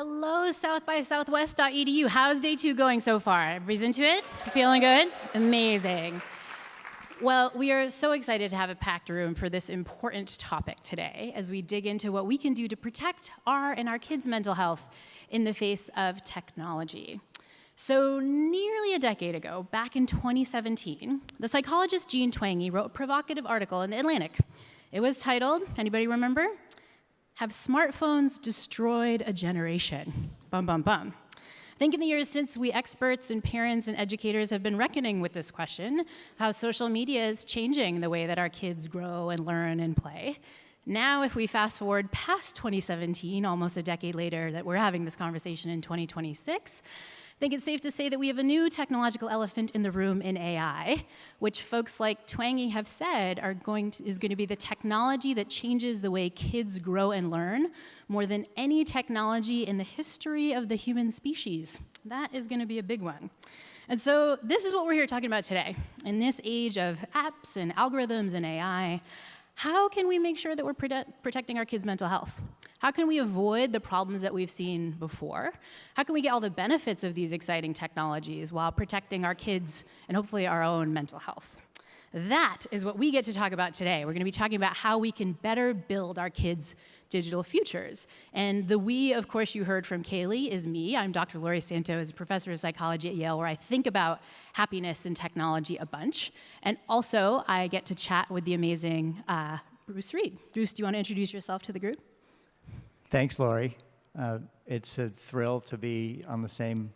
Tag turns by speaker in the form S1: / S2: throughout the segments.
S1: Hello, southbysouthwest.edu. How's day 2 going so far? Everybody's into it? Feeling good? Amazing. Well, we are so excited to have a packed room for this important topic today as we dig into what we can do to protect our and our kids' mental health in the face of technology. So nearly a decade ago, back in 2017, the psychologist Jean Twenge wrote a provocative article in The Atlantic. It was titled, anybody remember? Have smartphones destroyed a generation? Bum, bum, bum. I think in the years since, we experts and parents and educators have been reckoning with this question, how social media is changing the way that our kids grow and learn and play. Now, if we fast forward past 2017, almost a decade later that we're having this conversation in 2026, I think it's safe to say that we have a new technological elephant in the room in AI, which folks like Twenge have said is going to be the technology that changes the way kids grow and learn more than any technology in the history of the human species. That is going to be a big one. And so this is what we're here talking about today. In this age of apps and algorithms and AI, how can we make sure that we're protecting our kids' mental health? How can we avoid the problems that we've seen before? How can we get all the benefits of these exciting technologies while protecting our kids and hopefully our own mental health? That is what we get to talk about today. We're going to be talking about how we can better build our kids' digital futures. And the we, of course, you heard from Kaylee is me. I'm Dr. Laurie Santos, professor of psychology at Yale, where I think about happiness and technology a bunch. And also, I get to chat with the amazing Bruce Reed. Bruce, do you want to introduce yourself to the group?
S2: Thanks, Laurie. It's a thrill to be on the same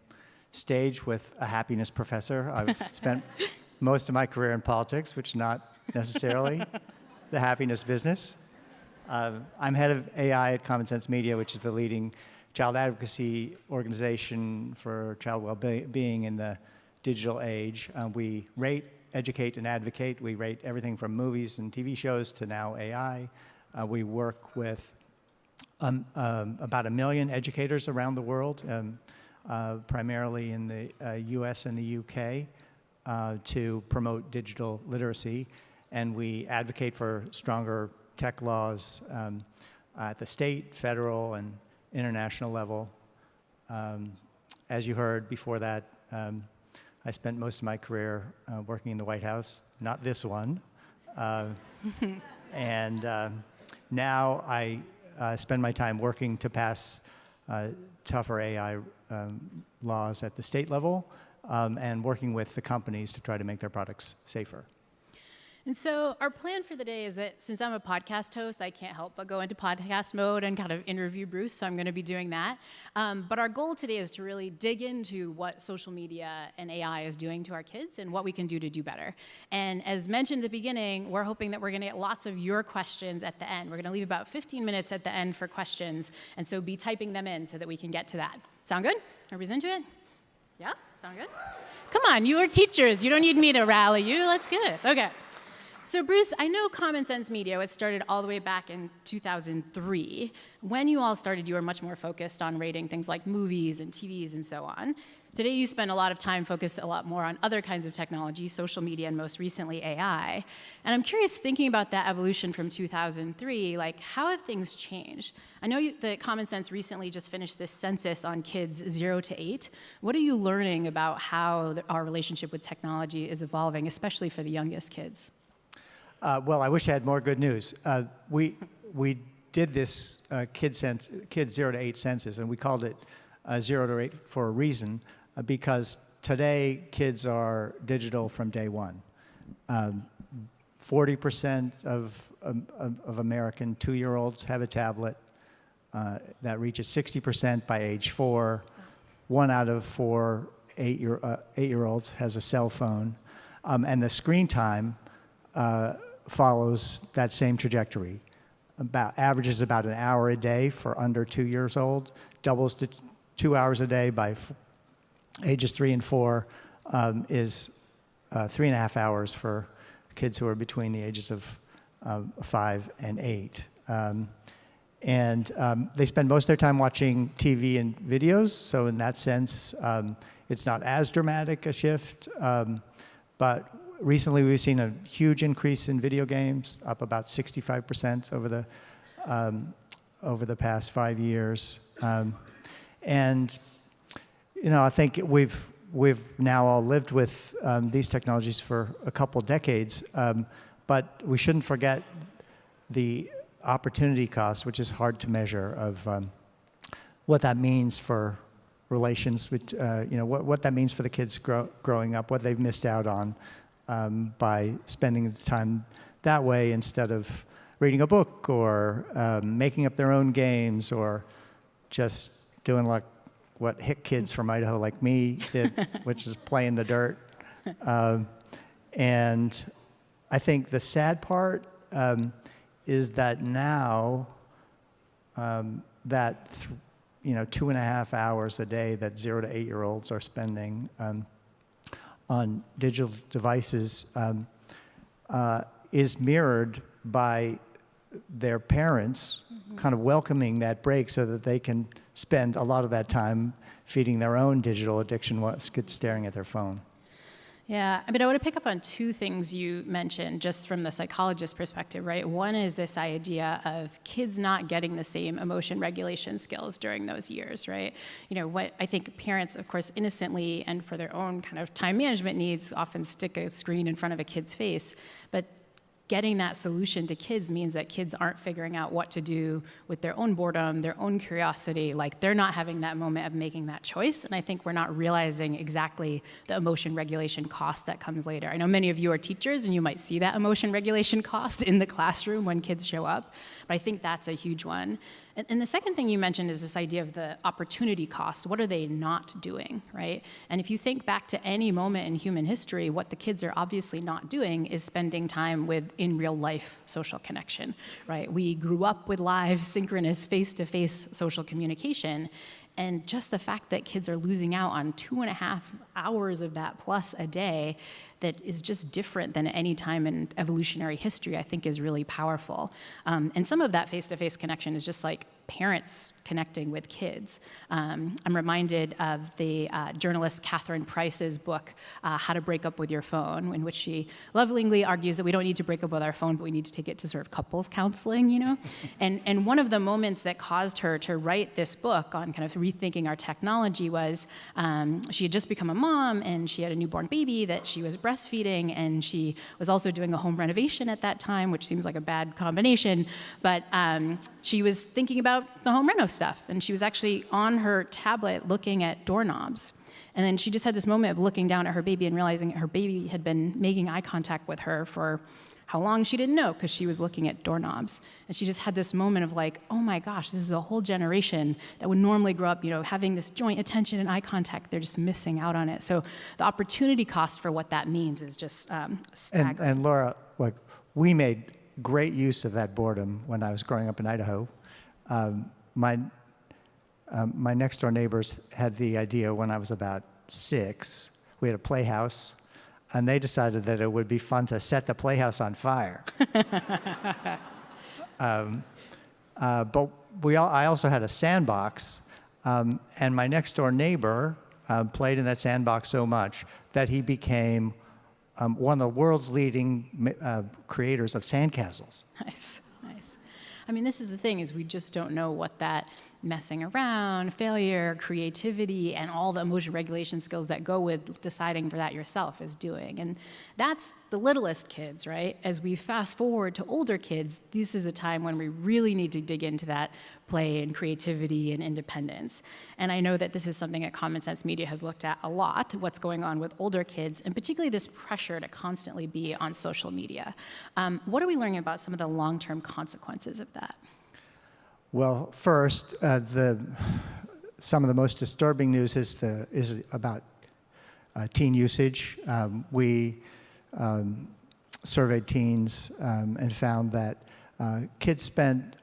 S2: stage with a happiness professor. I've spent most of my career in politics, which is not necessarily the happiness business. I'm head of AI at Common Sense Media, which is the leading child advocacy organization for child well-being in the digital age. We rate, educate, and advocate. We rate everything from movies and TV shows to now AI. We work with about 1 million educators around the world, primarily in the US and the UK, to promote digital literacy. And we advocate for stronger tech laws at the state, federal, and international level. As you heard before that, I spent most of my career working in the White House, not this one. And now I spend my time working to pass tougher AI laws at the state level and working with the companies to try to make their products safer.
S1: And so our plan for the day is that since I'm a podcast host, I can't help but go into podcast mode and kind of interview Bruce, so I'm going to be doing that. But our goal today is to really dig into what social media and AI is doing to our kids and what we can do to do better. And as mentioned at the beginning, we're hoping that we're going to get lots of your questions at the end. We're going to leave about 15 minutes at the end for questions, and so be typing them in so that we can get to that. Sound good? Everybody's into it? Yeah? Sound good? Come on, you are teachers. You don't need me to rally you. Let's do this. Okay. So Bruce, I know Common Sense Media was started all the way back in 2003. When you all started, you were much more focused on rating things like movies and TVs and so on. Today, you spend a lot of time focused a lot more on other kinds of technology, social media, and most recently AI. And I'm curious, thinking about that evolution from 2003, like how have things changed? I know that Common Sense recently just finished this census on kids 0 to 8. What are you learning about how our relationship with technology is evolving, especially for the youngest kids?
S2: Well, I wish I had more good news. We did this kids 0 to 8 census, and we called it 0 to 8 for a reason, because today kids are digital from day one. 40% of American 2-year-olds have a tablet. That reaches 60% by age 4. 1 out of 4 8-year-olds has a cell phone, and the screen time follows that same trajectory. Averages about an hour a day for under 2 years old, doubles to 2 hours a day by ages 3 and 4, is 3.5 hours for kids who are between the ages of 5 and 8. They spend most of their time watching TV and videos, so in that sense, it's not as dramatic a shift, but recently, we've seen a huge increase in video games, up about 65% over the past 5 years. And, I think we've now all lived with these technologies for a couple decades, but we shouldn't forget the opportunity cost, which is hard to measure, of what that means for relations, what that means for the kids growing up, what they've missed out on by spending the time that way instead of reading a book or making up their own games or just doing like what hick kids from Idaho like me did, which is play in the dirt. And I think the sad part is that now that 2.5 hours a day that 0 to 8-year-olds are spending on digital devices is mirrored by their parents kind of welcoming that break so that they can spend a lot of that time feeding their own digital addiction while staring at their phone.
S1: Yeah, I want to pick up on two things you mentioned just from the psychologist perspective, right? One is this idea of kids not getting the same emotion regulation skills during those years, right? What I think parents, of course, innocently and for their own kind of time management needs often stick a screen in front of a kid's face, but getting that solution to kids means that kids aren't figuring out what to do with their own boredom, their own curiosity. Like, they're not having that moment of making that choice. And I think we're not realizing exactly the emotion regulation cost that comes later. I know many of you are teachers, and you might see that emotion regulation cost in the classroom when kids show up. But I think that's a huge one. And the second thing you mentioned is this idea of the opportunity cost. What are they not doing, right? And if you think back to any moment in human history, what the kids are obviously not doing is spending time with in real life social connection, right? We grew up with live, synchronous, face-to-face social communication. And just the fact that kids are losing out on 2.5 hours of that plus a day that is just different than any time in evolutionary history, I think is really powerful. And some of that face-to-face connection is just like parents connecting with kids. I'm reminded of the journalist Catherine Price's book, How to Break Up with Your Phone, in which she lovingly argues that we don't need to break up with our phone, but we need to take it to sort of couples counseling, And one of the moments that caused her to write this book on kind of rethinking our technology was she had just become a mom, and she had a newborn baby that she was breastfeeding, and she was also doing a home renovation at that time, which seems like a bad combination, but she was thinking about the home reno stuff, and she was actually on her tablet looking at doorknobs. And then she just had this moment of looking down at her baby and realizing her baby had been making eye contact with her for how long she didn't know, because she was looking at doorknobs. And she just had this moment of like, oh my gosh, this is a whole generation that would normally grow up, having this joint attention and eye contact. They're just missing out on it. So the opportunity cost for what that means is just staggering.
S2: And Laura, we made great use of that boredom when I was growing up in Idaho. My next door neighbors had the idea when I was about 6. We had a playhouse, and they decided that it would be fun to set the playhouse on fire. But I also had a sandbox, and my next door neighbor played in that sandbox so much that he became one of the world's leading creators of sandcastles.
S1: Nice. This is the thing, is we just don't know what that messing around, failure, creativity, and all the emotion regulation skills that go with deciding for that yourself is doing. And that's the littlest kids, right? As we fast forward to older kids, this is a time when we really need to dig into that play and creativity and independence. And I know that this is something that Common Sense Media has looked at a lot, what's going on with older kids, and particularly this pressure to constantly be on social media. What are we learning about some of the long-term consequences of that?
S2: Well, first, some of the most disturbing news is about teen usage. We surveyed teens and found that kids spent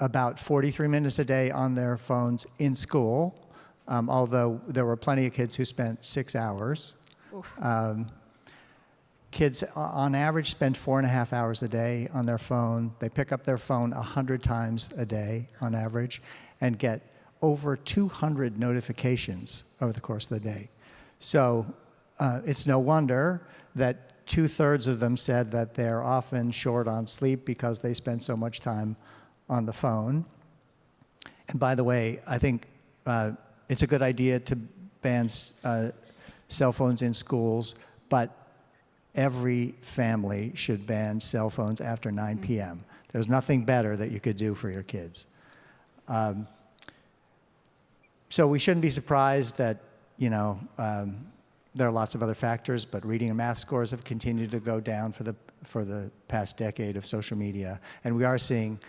S2: about 43 minutes a day on their phones in school, although there were plenty of kids who spent 6 hours. Kids, on average, spend 4.5 hours a day on their phone. They pick up their phone 100 times a day, on average, and get over 200 notifications over the course of the day. So it's no wonder that 2/3 of them said that they're often short on sleep because they spend so much time on the phone. And by the way, I think it's a good idea to ban cell phones in schools, but every family should ban cell phones after 9 p.m. There's nothing better that you could do for your kids. So we shouldn't be surprised that, there are lots of other factors, but reading and math scores have continued to go down for the past decade of social media. And we are seeing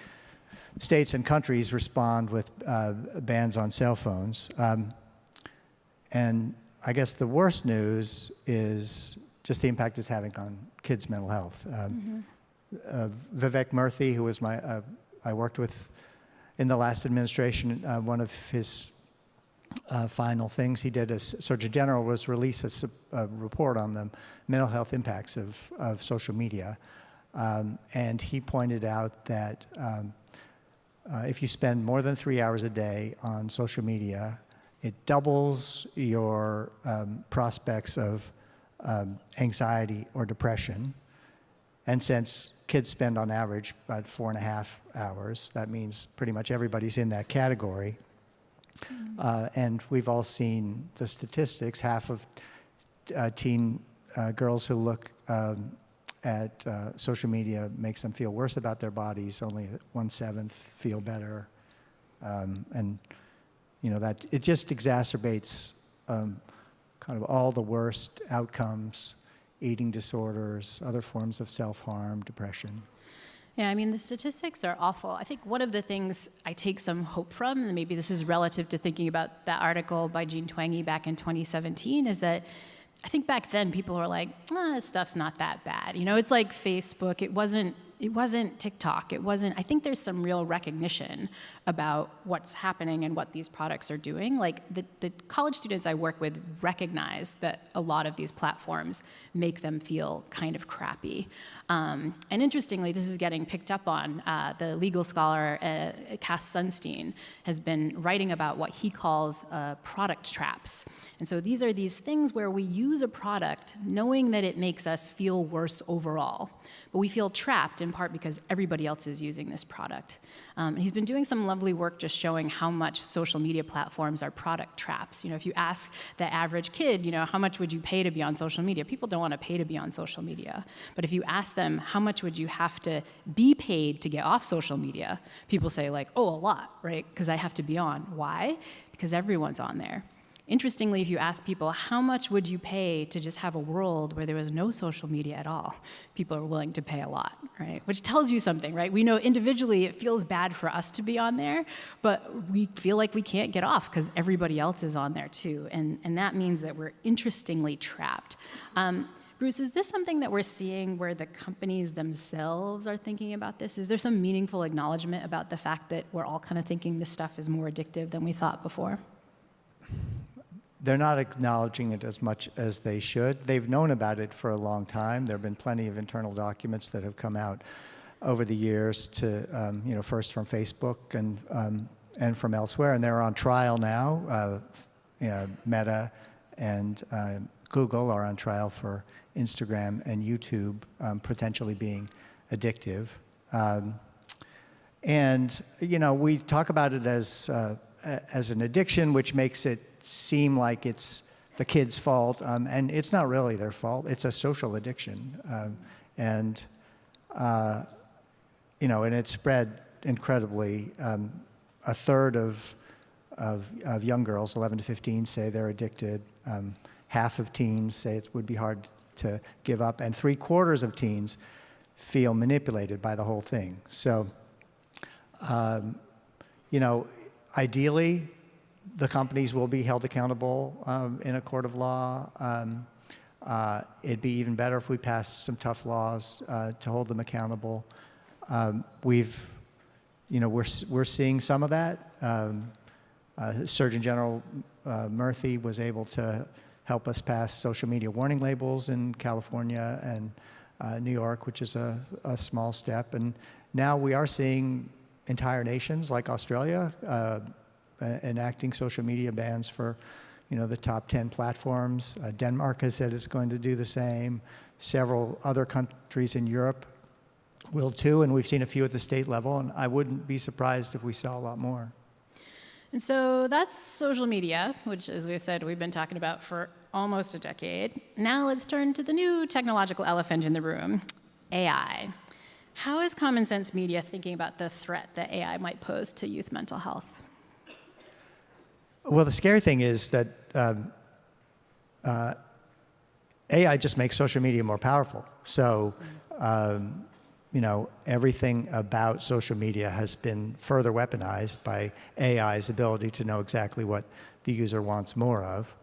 S2: states and countries respond with bans on cell phones. And I guess the worst news is just the impact it's having on kids' mental health. Vivek Murthy, who was I worked with in the last administration, one of his final things he did as Surgeon General was release a report on the mental health impacts of social media. And he pointed out that if you spend more than 3 hours a day on social media, it doubles your prospects of anxiety or depression. And since kids spend on average about 4.5 hours, that means pretty much everybody's in that category. And we've all seen the statistics. Half of teen girls who look at social media makes them feel worse about their bodies. Only 1/7 feel better. And that it just exacerbates kind of all the worst outcomes: eating disorders, other forms of self-harm, depression.
S1: Yeah, I mean, the statistics are awful. I think one of the things I take some hope from, and maybe this is relative to thinking about that article by Jean Twenge back in 2017, is that I think back then people were like, this stuff's not that bad. It's like Facebook. It wasn't TikTok. I think there's some real recognition about what's happening and what these products are doing. Like the college students I work with recognize that a lot of these platforms make them feel kind of crappy. And interestingly, this is getting picked up on. The legal scholar, Cass Sunstein, has been writing about what he calls product traps. And so these are these things where we use a product knowing that it makes us feel worse overall, but we feel trapped in part because everybody else is using this product. And he's been doing some lovely work just showing how much social media platforms are product traps. If you ask the average kid, how much would you pay to be on social media? People don't want to pay to be on social media. But if you ask them, how much would you have to be paid to get off social media? People say a lot, right? Because I have to be on. Why? Because everyone's on there. Interestingly, if you ask people, how much would you pay to just have a world where there was no social media at all? People are willing to pay a lot, right? Which tells you something, right? We know individually it feels bad for us to be on there, but we feel like we can't get off because everybody else is on there too. And that means that we're interestingly trapped. Bruce, is this something that we're seeing where the companies themselves are thinking about this? Is there some meaningful acknowledgement about the fact that we're all kind of thinking this stuff is more addictive than we thought before?
S2: They're not acknowledging it as much as they should. They've known about it for a long time. There have been plenty of internal documents that have come out over the years to, first from Facebook and from elsewhere, and they're on trial now. Meta and Google are on trial for Instagram and YouTube potentially being addictive. And we talk about it as an addiction, which makes it seem like it's the kid's fault, and it's not really their fault. It's a social addiction, and it spread incredibly. A third of young girls, 11 to 15, say they're addicted. Half of teens say it would be hard to give up, and 3/4 of teens feel manipulated by the whole thing. So, ideally, the companies will be held accountable in a court of law. It'd be even better if we passed some tough laws to hold them accountable. We're seeing some of that. Surgeon General Murthy was able to help us pass social media warning labels in California and New York, which is a small step. And now we are seeing entire nations like Australia enacting social media bans for, the top 10 platforms. Denmark has said it's going to do the same. Several other countries in Europe will too, and we've seen a few at the state level, and I wouldn't be surprised if we saw a lot more.
S1: And so that's social media, which, as we've said, we've been talking about for almost a decade. Now let's turn to the new technological elephant in the room, AI. How is Common Sense Media thinking about the threat that AI might pose to youth mental health?
S2: Well, the scary thing is that AI just makes social media more powerful. So, everything about social media has been further weaponized by AI's ability to know exactly what the user wants more of.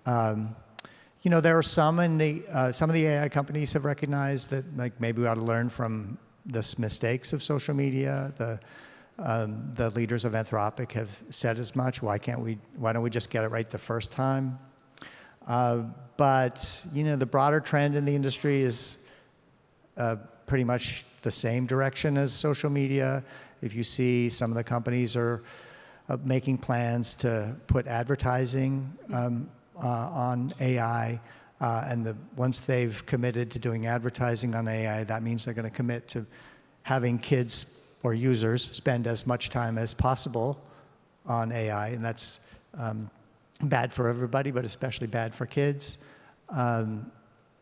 S2: There are some of the AI companies have recognized that, like, maybe we ought to learn from the mistakes of social media. The leaders of Anthropic have said as much. Why don't we just get it right the first time? But the broader trend in the industry is pretty much the same direction as social media. If you see, some of the companies are making plans to put advertising on AI, and once they've committed to doing advertising on AI, that means they're going to commit to having kids or users spend as much time as possible on AI, and that's bad for everybody, but especially bad for kids.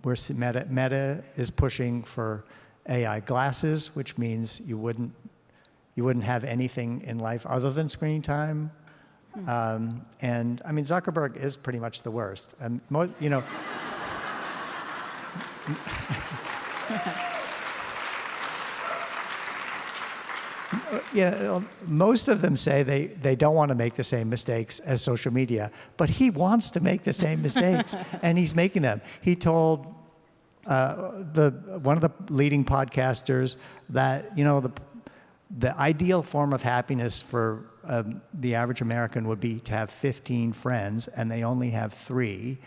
S2: Meta is pushing for AI glasses, which means you wouldn't have anything in life other than screen time. And I mean, Zuckerberg is pretty much the worst. And most of them say they don't want to make the same mistakes as social media, but he wants to make the same mistakes, and he's making them. He told one of the leading podcasters that the ideal form of happiness for the average American would be to have 15 friends, and they only have 3,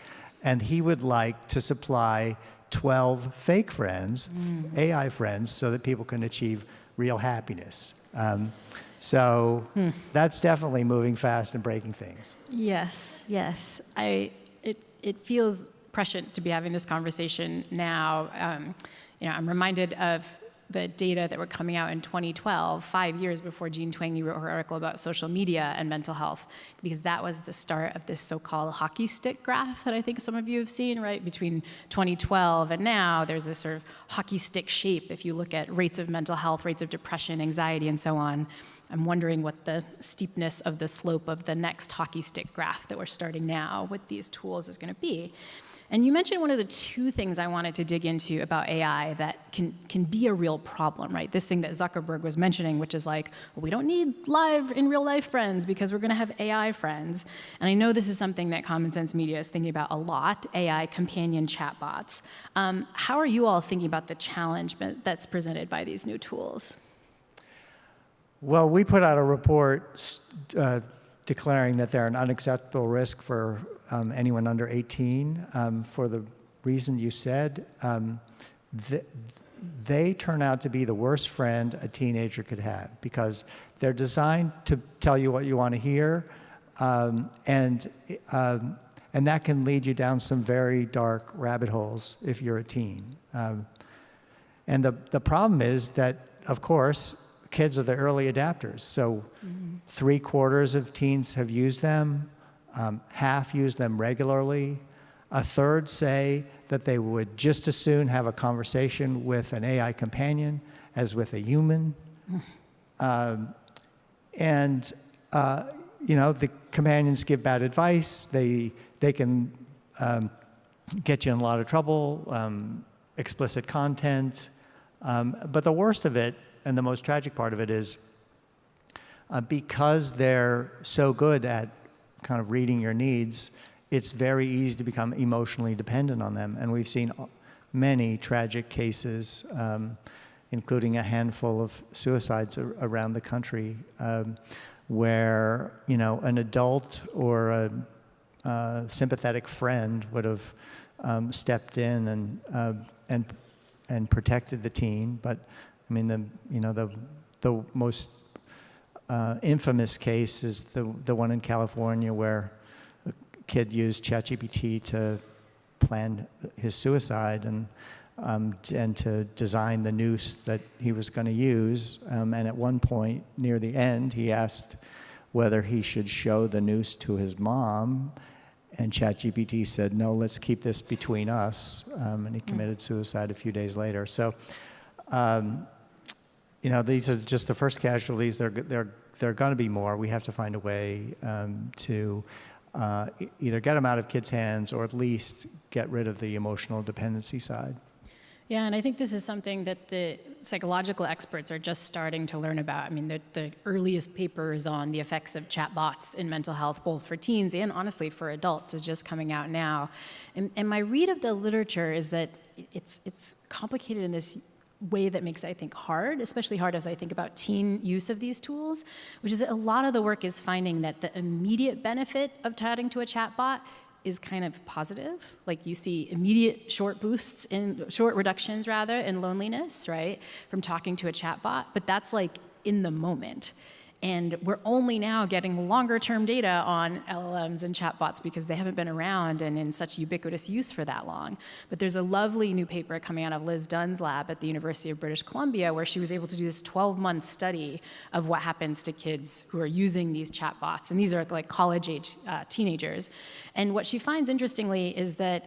S2: and he would like to supply 12 fake friends, AI friends, so that people can achieve real happiness. That's definitely moving fast and breaking things.
S1: Yes. It feels prescient to be having this conversation now. I'm reminded of the data that were coming out in 2012, 5 years before Jean Twenge wrote her article about social media and mental health, because that was the start of this so-called hockey stick graph that I think some of you have seen, right? Between 2012 and now, there's this sort of hockey stick shape if you look at rates of mental health, rates of depression, anxiety, and so on. I'm wondering what the steepness of the slope of the next hockey stick graph that we're starting now with these tools is going to be. And you mentioned one of the 2 things I wanted to dig into about AI that can be a real problem, right? This thing that Zuckerberg was mentioning, which is like, well, we don't need in real life friends because we're going to have AI friends. And I know this is something that Common Sense Media is thinking about a lot, AI companion chatbots. How are you all thinking about the challenge that's presented by these new tools?
S2: Well, we put out a report declaring that they're an unacceptable risk for anyone under 18, for the reason you said. They turn out to be the worst friend a teenager could have, because they're designed to tell you what you want to hear, and that can lead you down some very dark rabbit holes if you're a teen. And the problem is that, of course, kids are the early adapters. So 3/4 of teens have used them. Half use them regularly. A third say that they would just as soon have a conversation with an AI companion as with a human. The companions give bad advice. They can get you in a lot of trouble, explicit content. But the worst of it, and the most tragic part of it, is because they're so good at kind of reading your needs, it's very easy to become emotionally dependent on them. And we've seen many tragic cases, including a handful of suicides around the country, where an adult or a sympathetic friend would have stepped in and protected the teen. But I mean, the most infamous case is the one in California where a kid used ChatGPT to plan his suicide and to design the noose that he was going to use. And at one point near the end, he asked, whether he should show the noose to his mom. And ChatGPT said, no, let's keep this between us. And he committed suicide a few days later. So, these are just the first casualties. There are going to be more. We have to find a way to either get them out of kids' hands or at least get rid of the emotional dependency side.
S1: Yeah, and I think this is something that the psychological experts are just starting to learn about. I mean, the earliest papers on the effects of chatbots in mental health, both for teens and honestly for adults, is just coming out now. And my read of the literature is that it's complicated in this way that makes it, I think, hard, especially hard as I think about teen use of these tools, which is that a lot of the work is finding that the immediate benefit of chatting to a chatbot is kind of positive. Like you see immediate short reductions in loneliness, right, from talking to a chatbot, but that's like in the moment. And we're only now getting longer-term data on LLMs and chatbots because they haven't been around and in such ubiquitous use for that long. But there's a lovely new paper coming out of Liz Dunn's lab at the University of British Columbia where she was able to do this 12-month study of what happens to kids who are using these chatbots. And these are like college-age teenagers. And what she finds, interestingly, is that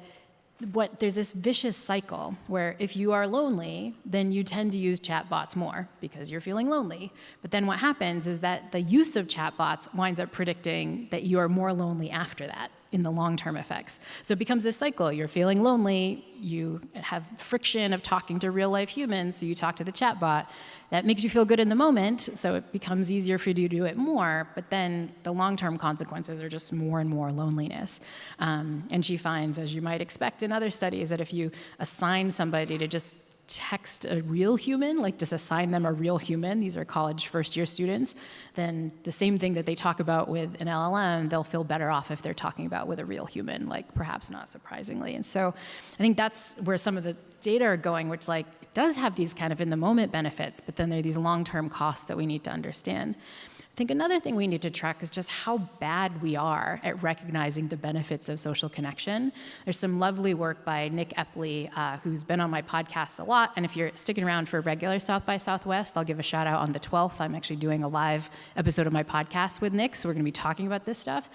S1: there's this vicious cycle where if you are lonely, then you tend to use chatbots more because you're feeling lonely. But then what happens is that the use of chatbots winds up predicting that you are more lonely after that in the long-term effects. So it becomes this cycle. You're feeling lonely, you have friction of talking to real-life humans, so you talk to the chatbot. That makes you feel good in the moment, so it becomes easier for you to do it more, but then the long-term consequences are just more and more loneliness. And she finds, as you might expect in other studies, that if you assign somebody to just text a real human, like just assign them a real human, these are college first-year students, then the same thing that they talk about with an LLM, they'll feel better off if they're talking about with a real human, like perhaps not surprisingly. And so I think that's where some of the data are going, which like it does have these kind of in-the-moment benefits, but then there are these long-term costs that we need to understand. I think another thing we need to track is just how bad we are at recognizing the benefits of social connection. There's some lovely work by Nick Epley, who's been on my podcast a lot, and if you're sticking around for regular South by Southwest, I'll give a shout out on the 12th. I'm actually doing a live episode of my podcast with Nick, so we're gonna be talking about this stuff.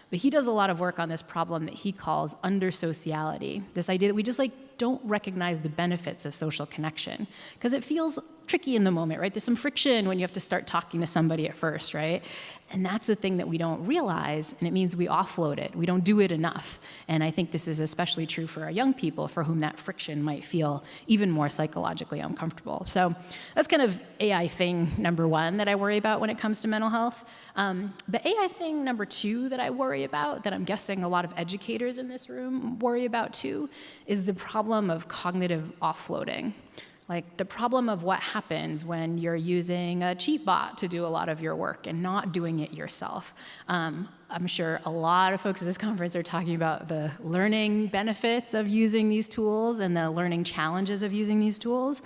S1: But he does a lot of work on this problem that he calls under-sociality, this idea that we just like don't recognize the benefits of social connection because it feels tricky in the moment, right? There's some friction when you have to start talking to somebody at first, right? And that's the thing that we don't realize, and it means we offload it. We don't do it enough. And I think this is especially true for our young people for whom that friction might feel even more psychologically uncomfortable. So that's kind of AI thing number one that I worry about when it comes to mental health. But AI thing number two that I worry about, that I'm guessing a lot of educators in this room worry about too, is the problem of cognitive offloading. Like the problem of what happens when you're using a cheat bot to do a lot of your work and not doing it yourself. I'm sure a lot of folks at this conference are talking about the learning benefits of using these tools and the learning challenges of using these tools.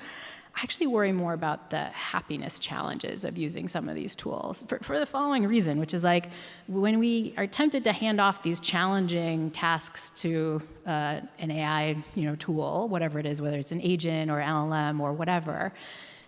S1: I actually worry more about the happiness challenges of using some of these tools for the following reason, which is like when we are tempted to hand off these challenging tasks to an AI tool, whatever it is, whether it's an agent or LLM or whatever,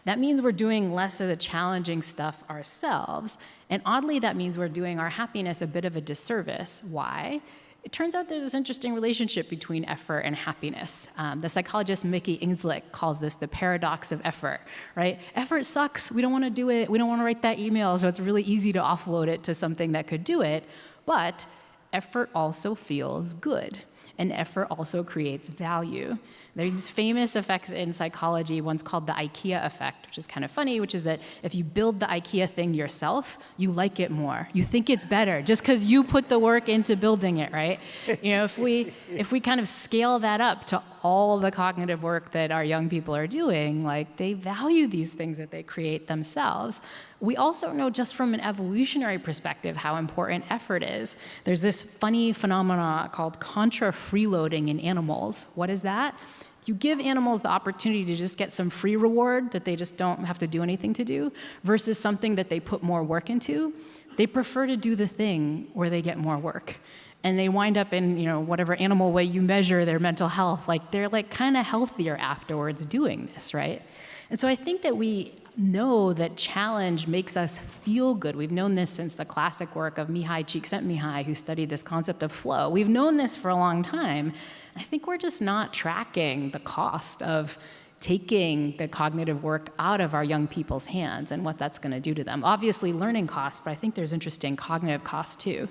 S1: that means we're doing less of the challenging stuff ourselves. And oddly, that means we're doing our happiness a bit of a disservice. Why? It turns out there's this interesting relationship between effort and happiness. The psychologist Mickey Inslick calls this the paradox of effort, right? Effort sucks, we don't wanna do it, we don't wanna write that email, so it's really easy to offload it to something that could do it, but effort also feels good, and effort also creates value. There's these famous effects in psychology, one's called the IKEA effect, which is kind of funny, which is that if you build the IKEA thing yourself, you like it more. You think it's better just because you put the work into building it, right? If we kind of scale that up to all the cognitive work that our young people are doing, like they value these things that they create themselves. We also know just from an evolutionary perspective how important effort is. There's this funny phenomenon called contra-freeloading in animals. What is that? You give animals the opportunity to just get some free reward that they just don't have to do anything to do versus something that they put more work into. They prefer to do the thing where they get more work. And they wind up in, whatever animal way you measure their mental health, like they're like kind of healthier afterwards doing this, right? And so I think that we know that challenge makes us feel good. We've known this since the classic work of Mihai Csikszentmihalyi, who studied this concept of flow. We've known this for a long time. I think we're just not tracking the cost of taking the cognitive work out of our young people's hands and what that's going to do to them. Obviously, learning costs, but I think there's interesting cognitive costs too.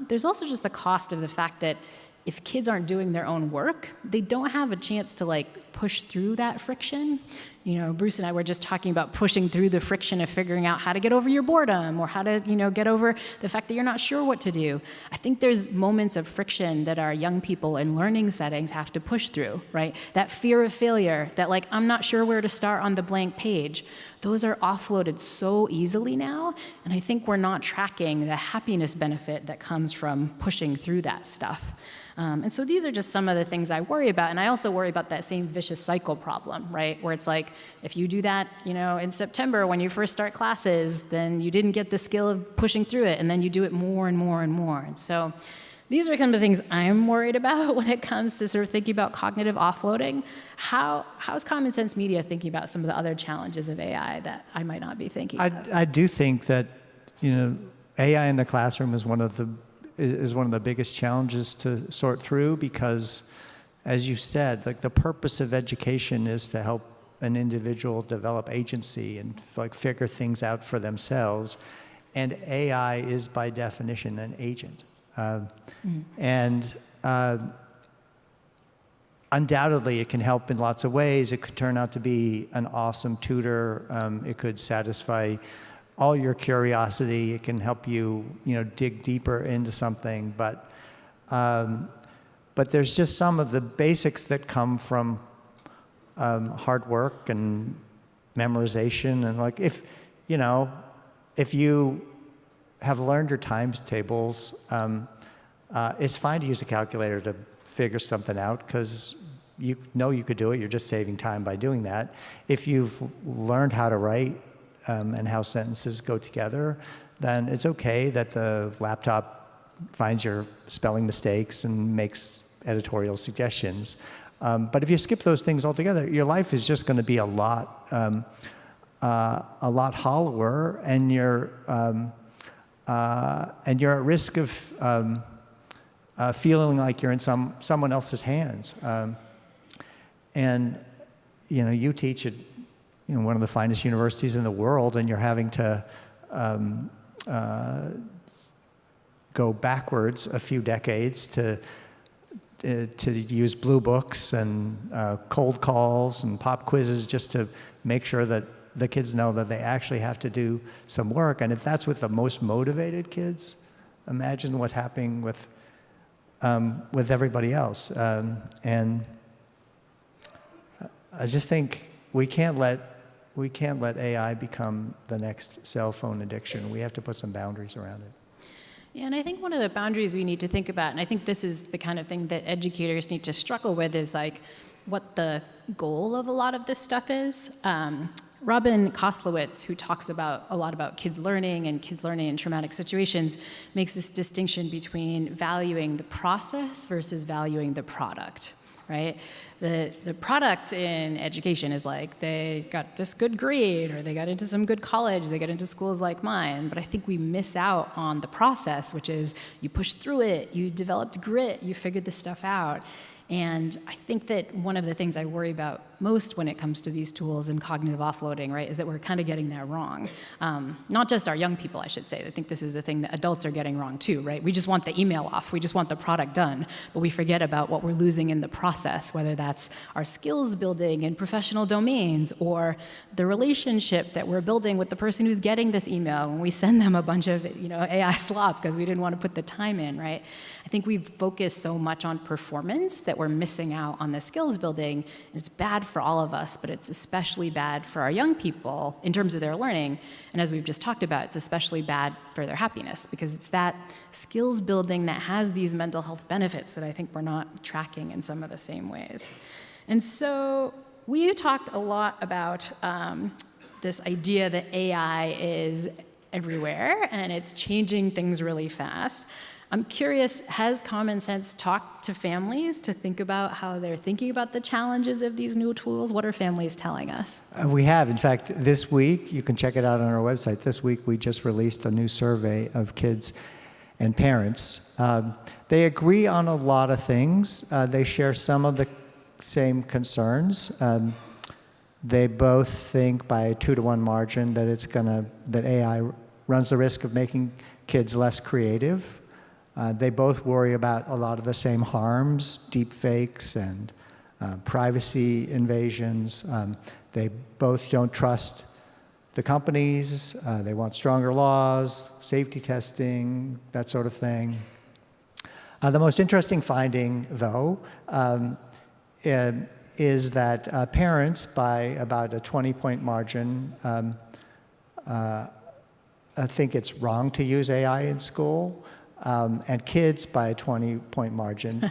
S1: There's also just the cost of the fact that if kids aren't doing their own work, they don't have a chance to like push through that friction. You know, Bruce and I were just talking about pushing through the friction of figuring out how to get over your boredom or how to, get over the fact that you're not sure what to do. I think there's moments of friction that our young people in learning settings have to push through, right? That fear of failure, that like, I'm not sure where to start on the blank page. Those are offloaded so easily now, and I think we're not tracking the happiness benefit that comes from pushing through that stuff. And so these are just some of the things I worry about, and I also worry about that same vicious cycle problem, right? Where it's like, if you do that, in September when you first start classes, then you didn't get the skill of pushing through it, and then you do it more and more and more. And so these are kind of the things I'm worried about when it comes to sort of thinking about cognitive offloading. How's Common Sense Media thinking about some of the other challenges of AI that I might not be thinking of?
S2: I do think that, AI in the classroom is one of the biggest challenges to sort through because, as you said, like the purpose of education is to help an individual develop agency and like figure things out for themselves, and AI is by definition an agent. And undoubtedly, it can help in lots of ways. It could turn out to be an awesome tutor. It could satisfy all your curiosity. It can help you, dig deeper into something. But there's just some of the basics that come from hard work and memorization. And like if you have learned your times tables, it's fine to use a calculator to figure something out because you know you could do it. You're just saving time by doing that. If you've learned how to write and how sentences go together, then it's okay that the laptop finds your spelling mistakes and makes editorial suggestions. But if you skip those things altogether, your life is just going to be a lot hollower, and you're at risk of feeling like you're in someone else's hands. And you teach at one of the finest universities in the world, and you're having to go backwards a few decades to use blue books and cold calls and pop quizzes just to make sure that the kids know that they actually have to do some work. And if that's with the most motivated kids, imagine what's happening with everybody else. And I just think we can't let AI become the next cell phone addiction. We have to put some boundaries around it.
S1: Yeah, and I think one of the boundaries we need to think about, and I think this is the kind of thing that educators need to struggle with, is like what the goal of a lot of this stuff is. Robin Koslowitz, who talks a lot about kids learning in traumatic situations, makes this distinction between valuing the process versus valuing the product, right? The product in education is like they got this good grade, or they got into some good college, they got into schools like mine, but I think we miss out on the process, which is you pushed through it, you developed grit, you figured this stuff out. And I think that one of the things I worry about most when it comes to these tools and cognitive offloading, right, is that we're kind of getting that wrong. Not just our young people, I should say. I think this is the thing that adults are getting wrong too, right? We just want the email off. We just want the product done. But we forget about what we're losing in the process, whether that's our skills building in professional domains or the relationship that we're building with the person who's getting this email when we send them a bunch of AI slop because we didn't want to put the time in, right? I think we've focused so much on performance that we're missing out on the skills building. And it's bad for all of us, but it's especially bad for our young people in terms of their learning. And as we've just talked about, it's especially bad for their happiness because it's that skills building that has these mental health benefits that I think we're not tracking in some of the same ways. And so we talked a lot about this idea that AI is everywhere and it's changing things really fast. I'm curious, has Common Sense talked to families to think about how they're thinking about the challenges of these new tools? What are families telling us?
S2: We have. In fact, this week, you can check it out on our website. This week, we just released a new survey of kids and parents. They agree on a lot of things. They share some of the same concerns. They both think by a 2-to-1 margin that AI runs the risk of making kids less creative. They both worry about a lot of the same harms, deep fakes and privacy invasions. They both don't trust the companies. They want stronger laws, safety testing, that sort of thing. The most interesting finding, though, is that parents, by about a 20-point margin, think it's wrong to use AI in school. And kids, by a 20-point margin,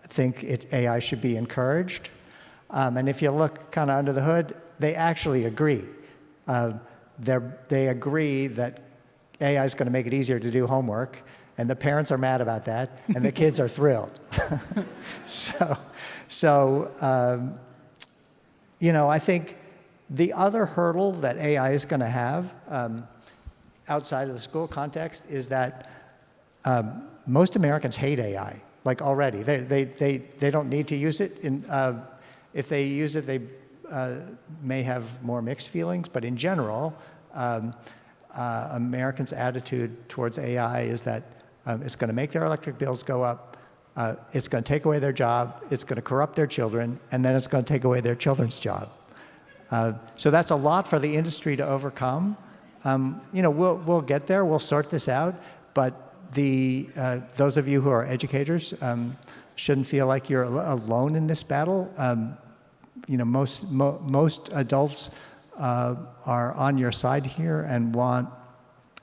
S2: think AI should be encouraged. And if you look kind of under the hood, they actually agree. They agree that AI is going to make it easier to do homework, and the parents are mad about that, and the kids are thrilled. I think the other hurdle that AI is going to have outside of the school context is that most Americans hate AI, like already. They don't need to use it. If they use it, they may have more mixed feelings, but in general, Americans' attitude towards AI is that it's going to make their electric bills go up, it's going to take away their job, it's going to corrupt their children, and then it's going to take away their children's job. So that's a lot for the industry to overcome. We'll get there, we'll sort this out, but those of you who are educators shouldn't feel like you're alone in this battle. Most adults are on your side here and want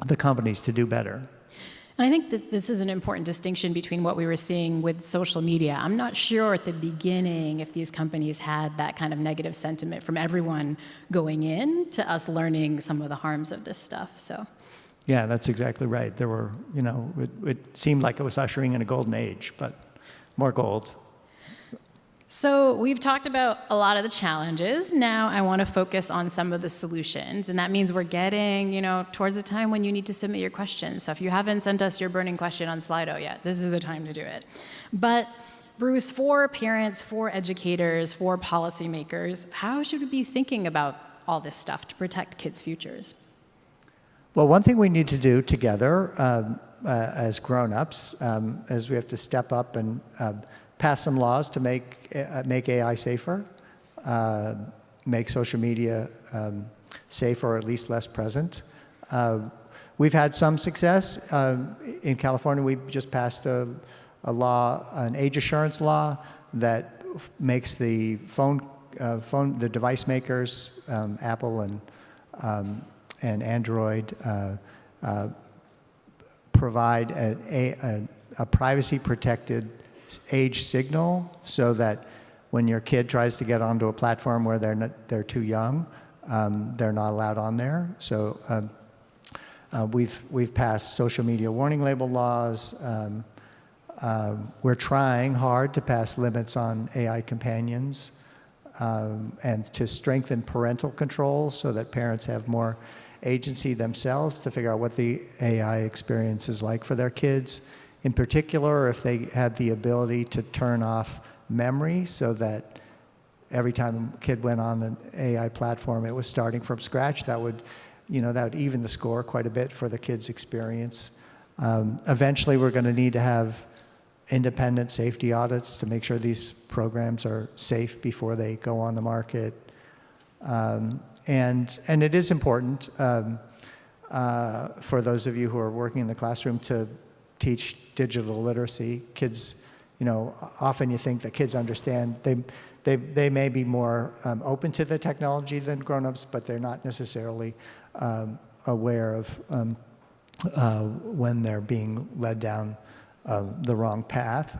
S2: the companies to do better.
S1: And I think that this is an important distinction between what we were seeing with social media. I'm not sure at the beginning if these companies had that kind of negative sentiment from everyone going in to us learning some of the harms of this stuff. So,
S2: yeah, that's exactly right. There were, it seemed like it was ushering in a golden age, but more gold.
S1: So we've talked about a lot of the challenges. Now I want to focus on some of the solutions. And that means we're getting, towards the time when you need to submit your questions. So if you haven't sent us your burning question on Slido yet, this is the time to do it. But Bruce, for parents, for educators, for policymakers, how should we be thinking about all this stuff to protect kids' futures?
S2: Well, one thing we need to do together as grown-ups is we have to step up and pass some laws to make AI safer, make social media safer or at least less present. We've had some success. In California, we just passed a law, an age assurance law, that makes the the device makers, Apple and Android, provide a privacy-protected age signal so that when your kid tries to get onto a platform where they're too young, they're not allowed on there. So we've passed social media warning label laws. We're trying hard to pass limits on AI companions and to strengthen parental control so that parents have more agency themselves to figure out what the AI experience is like for their kids. In particular, if they had the ability to turn off memory so that every time a kid went on an AI platform, it was starting from scratch, that would even the score quite a bit for the kid's experience. Eventually, we're going to need to have independent safety audits to make sure these programs are safe before they go on the market. And it is important for those of you who are working in the classroom to teach digital literacy. Kids, often you think that kids understand. They may be more open to the technology than grown-ups, but they're not necessarily aware of when they're being led down the wrong path.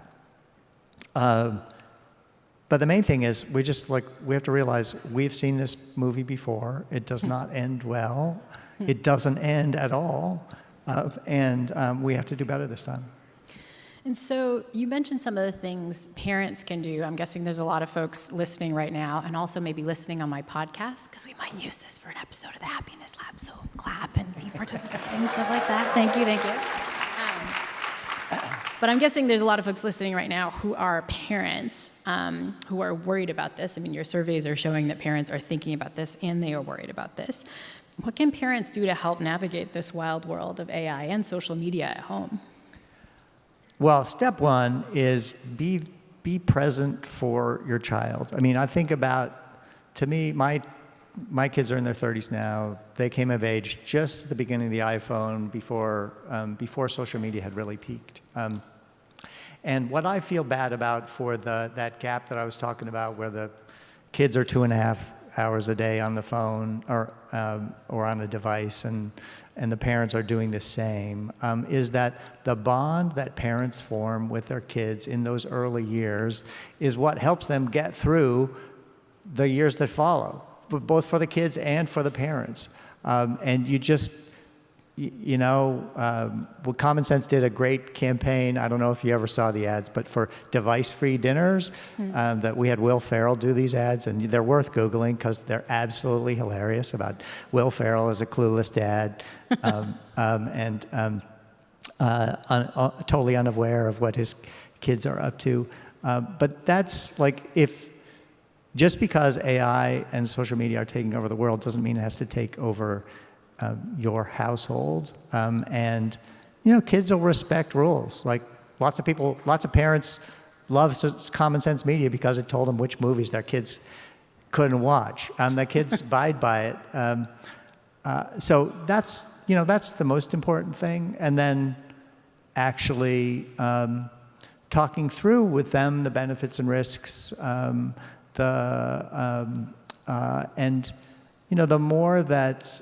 S2: But the main thing is we have to realize we've seen this movie before. It does not end well. It doesn't end at all. and we have to do better this time.
S1: And so you mentioned some of the things parents can do. I'm guessing there's a lot of folks listening right now and also maybe listening on my podcast, because we might use this for an episode of the Happiness Lab. So clap and be participating and stuff like that. Thank you, thank you. But I'm guessing there's a lot of folks listening right now who are parents who are worried about this. I mean, your surveys are showing that parents are thinking about this and they are worried about this. What can parents do to help navigate this wild world of AI and social media at home?
S2: Well, step one is be present for your child. I mean, I think about, to me, my kids are in their 30s now. They came of age just at the beginning of the iPhone, before social media had really peaked. And what I feel bad about for that gap that I was talking about, where the kids are 2.5 hours a day on the phone or on a device, and the parents are doing the same, is that the bond that parents form with their kids in those early years is what helps them get through the years that follow, both for the kids and for the parents. And you just, well, Common Sense did a great campaign. I don't know if you ever saw the ads, but for device-free dinners, that we had Will Ferrell do these ads, and they're worth Googling because they're absolutely hilarious, about Will Ferrell as a clueless dad, totally unaware of what his kids are up to. But that's like, just because AI and social media are taking over the world doesn't mean it has to take over your household. And kids will respect rules. Like lots of parents love Common Sense Media because it told them which movies their kids couldn't watch, and the kids abide by it. So that's the most important thing. And then actually talking through with them the benefits and risks, and the more that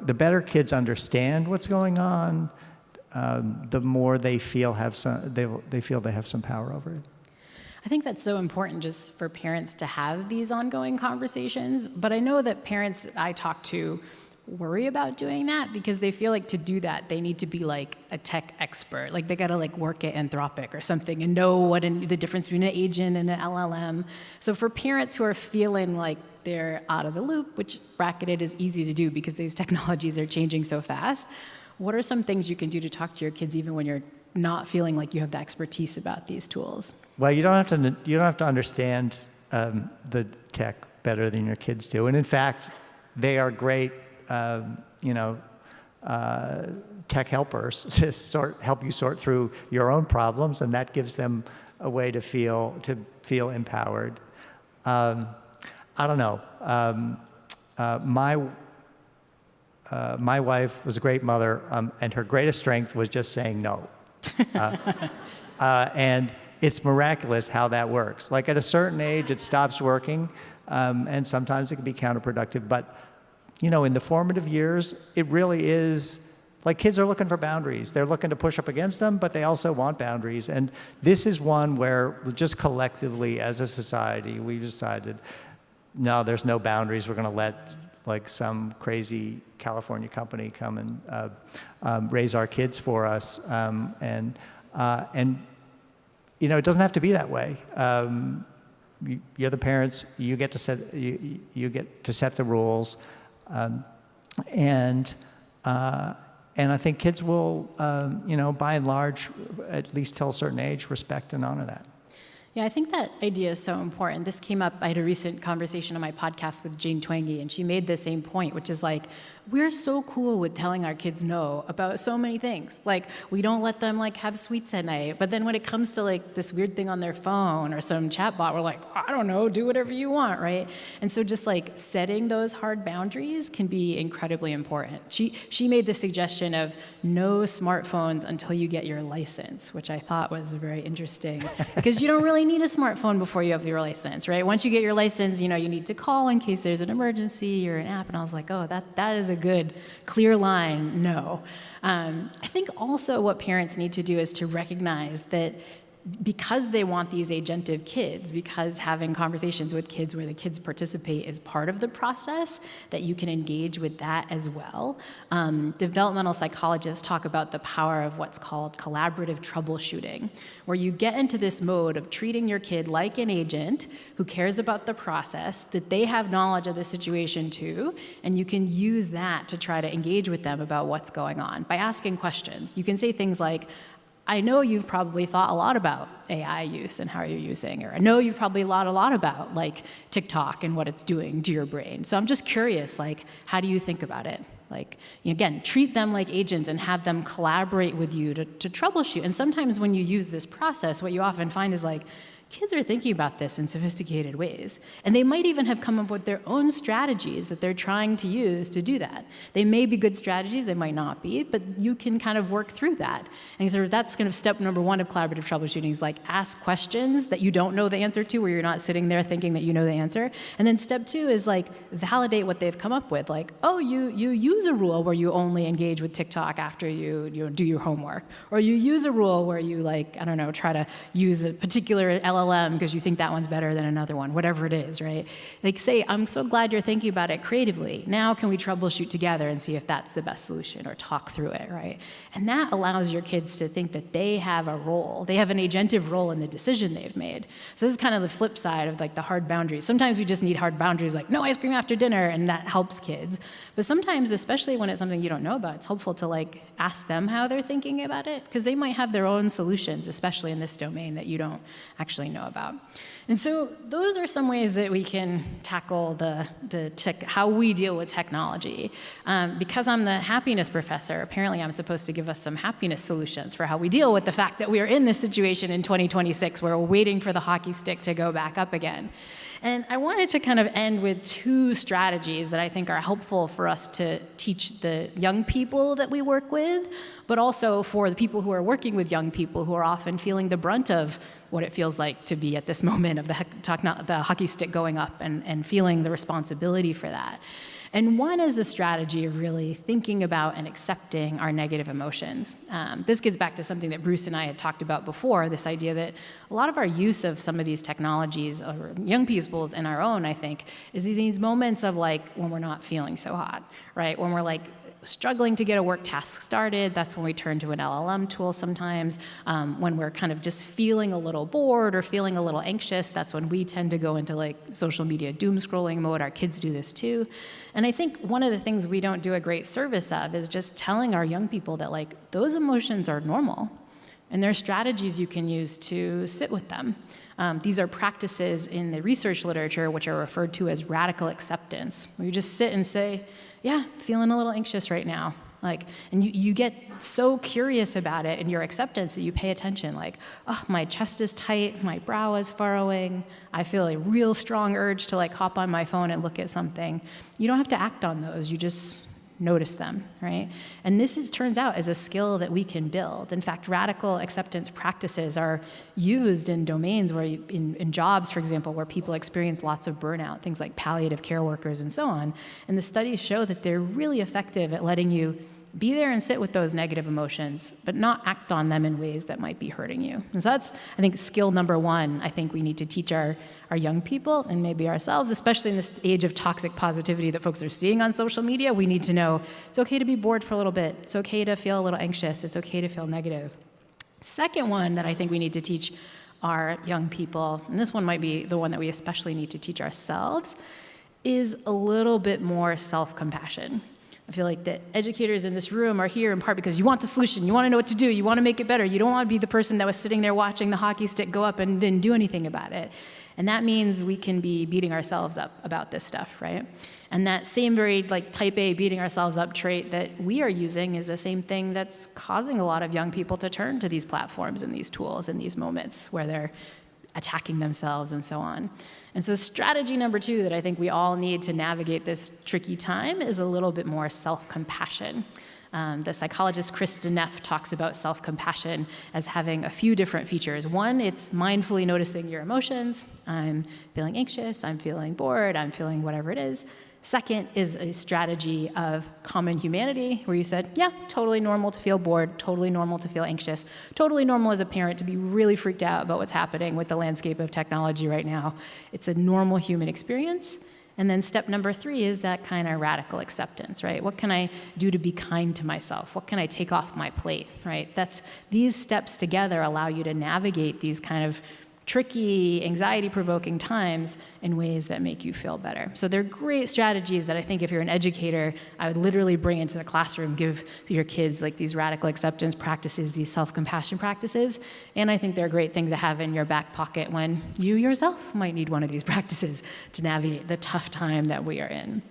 S2: the better kids understand what's going on, the more they feel they have some power over it.
S1: I think that's so important just for parents to have these ongoing conversations. But I know that parents that I talk to worry about doing that because they feel like to do that, they need to be like a tech expert. Like they got to like work at Anthropic or something and know what the difference between an agent and an LLM. So for parents who are feeling like they're out of the loop, which bracketed is easy to do because these technologies are changing so fast, what are some things you can do to talk to your kids even when you're not feeling like you have the expertise about these tools?
S2: Well, you don't have to understand the tech better than your kids do, and in fact, they are great, tech helpers to help you sort through your own problems, and that gives them a way to feel empowered. I don't know. My wife was a great mother, and her greatest strength was just saying no. And it's miraculous how that works. Like at a certain age, it stops working, and sometimes it can be counterproductive. But, in the formative years, it really is, like kids are looking for boundaries. They're looking to push up against them, but they also want boundaries. And this is one where just collectively as a society, we've decided, no, there's no boundaries. We're going to let like some crazy California company come and raise our kids for us. And it doesn't have to be that way. You're the parents. You get to set the rules, and I think kids will, by and large, at least till a certain age, respect and honor that.
S1: Yeah, I think that idea is so important. This came up, I had a recent conversation on my podcast with Jane Twenge, and she made the same point, which is like, we're so cool with telling our kids no about so many things. Like, we don't let them like have sweets at night, but then when it comes to like this weird thing on their phone or some chatbot, we're like, I don't know, do whatever you want, right? And so just like setting those hard boundaries can be incredibly important. She made the suggestion of no smartphones until you get your license, which I thought was very interesting, because you don't really need a smartphone before you have your license, right? Once you get your license, you need to call in case there's an emergency or an app. And I was like, oh, that is a good, clear line, no. I think also what parents need to do is to recognize that because they want these agentive kids, because having conversations with kids where the kids participate is part of the process, that you can engage with that as well. Developmental psychologists talk about the power of what's called collaborative troubleshooting, where you get into this mode of treating your kid like an agent who cares about the process, that they have knowledge of the situation too, and you can use that to try to engage with them about what's going on by asking questions. You can say things like, I know you've probably thought a lot about AI use and how you're using, or I know you've probably thought a lot about like TikTok and what it's doing to your brain. So I'm just curious, like, how do you think about it? Like, again, treat them like agents and have them collaborate with you to troubleshoot. And sometimes when you use this process, what you often find is like, kids are thinking about this in sophisticated ways. And they might even have come up with their own strategies that they're trying to use to do that. They may be good strategies, they might not be, but you can kind of work through that. And so that's kind of step number one of collaborative troubleshooting is like ask questions that you don't know the answer to, where you're not sitting there thinking that you know the answer. And then step two is like validate what they've come up with. Like, oh, you use a rule where you only engage with TikTok after you do your homework. Or you use a rule where you like, I don't know, try to use a particular LLM because you think that one's better than another one, whatever it is, right? Like say, I'm so glad you're thinking about it creatively. Now can we troubleshoot together and see if that's the best solution or talk through it, right? And that allows your kids to think that they have a role. They have an agentive role in the decision they've made. So this is kind of the flip side of like the hard boundaries. Sometimes we just need hard boundaries like no ice cream after dinner, and that helps kids. But sometimes, especially when it's something you don't know about, it's helpful to like ask them how they're thinking about it, because they might have their own solutions, especially in this domain that you don't actually know about. And so those are some ways that we can tackle how we deal with technology. Because I'm the happiness professor, apparently I'm supposed to give us some happiness solutions for how we deal with the fact that we are in this situation in 2026 where we're waiting for the hockey stick to go back up again. And I wanted to kind of end with two strategies that I think are helpful for us to teach the young people that we work with, but also for the people who are working with young people who are often feeling the brunt of what it feels like to be at this moment of the hockey stick going up and feeling the responsibility for that. And one is the strategy of really thinking about and accepting our negative emotions. This gets back to something that Bruce and I had talked about before, this idea that a lot of our use of some of these technologies, or young people's and our own, I think, is these moments of like when we're not feeling so hot, right? When we're like struggling to get a work task started, that's when we turn to an LLM tool sometimes. When we're kind of just feeling a little bored or feeling a little anxious, that's when we tend to go into like social media doom scrolling mode. Our kids do this too. And I think one of the things we don't do a great service of is just telling our young people that like those emotions are normal. And there are strategies you can use to sit with them. These are practices in the research literature which are referred to as radical acceptance, where you just sit and say, yeah, feeling a little anxious right now. Like, and you get so curious about it in your acceptance that you pay attention, like, oh, my chest is tight, my brow is furrowing, I feel a real strong urge to like hop on my phone and look at something. You don't have to act on those, you just notice them, right? And this turns out as a skill that we can build. In fact, radical acceptance practices are used in domains where, in jobs, for example, where people experience lots of burnout, things like palliative care workers and so on. And the studies show that they're really effective at letting you be there and sit with those negative emotions, but not act on them in ways that might be hurting you. And so that's, I think, skill number one I think we need to teach our young people and maybe ourselves, especially in this age of toxic positivity that folks are seeing on social media. We need to know it's okay to be bored for a little bit. It's okay to feel a little anxious. It's okay to feel negative. Second one that I think we need to teach our young people, and this one might be the one that we especially need to teach ourselves, is a little bit more self-compassion. I feel like the educators in this room are here in part because you want the solution, you want to know what to do, you want to make it better. You don't want to be the person that was sitting there watching the hockey stick go up and didn't do anything about it. And that means we can be beating ourselves up about this stuff, right? And that same very like type A beating ourselves up trait that we are using is the same thing that's causing a lot of young people to turn to these platforms and these tools in these moments where they're attacking themselves and so on. And so strategy number two that I think we all need to navigate this tricky time is a little bit more self-compassion. The psychologist Kristen Neff talks about self-compassion as having a few different features. One, it's mindfully noticing your emotions. I'm feeling anxious, I'm feeling bored, I'm feeling whatever it is. Second is a strategy of common humanity, where you said, yeah, totally normal to feel bored, totally normal to feel anxious, totally normal as a parent to be really freaked out about what's happening with the landscape of technology right now. It's a normal human experience. And then step number 3 is that kind of radical acceptance, right? What can I do to be kind to myself? What can I take off my plate, right? These steps together allow you to navigate these kind of tricky, anxiety-provoking times in ways that make you feel better. So they're great strategies that I think if you're an educator, I would literally bring into the classroom, give your kids like these radical acceptance practices, these self-compassion practices, and I think they're a great thing to have in your back pocket when you yourself might need one of these practices to navigate the tough time that we are in.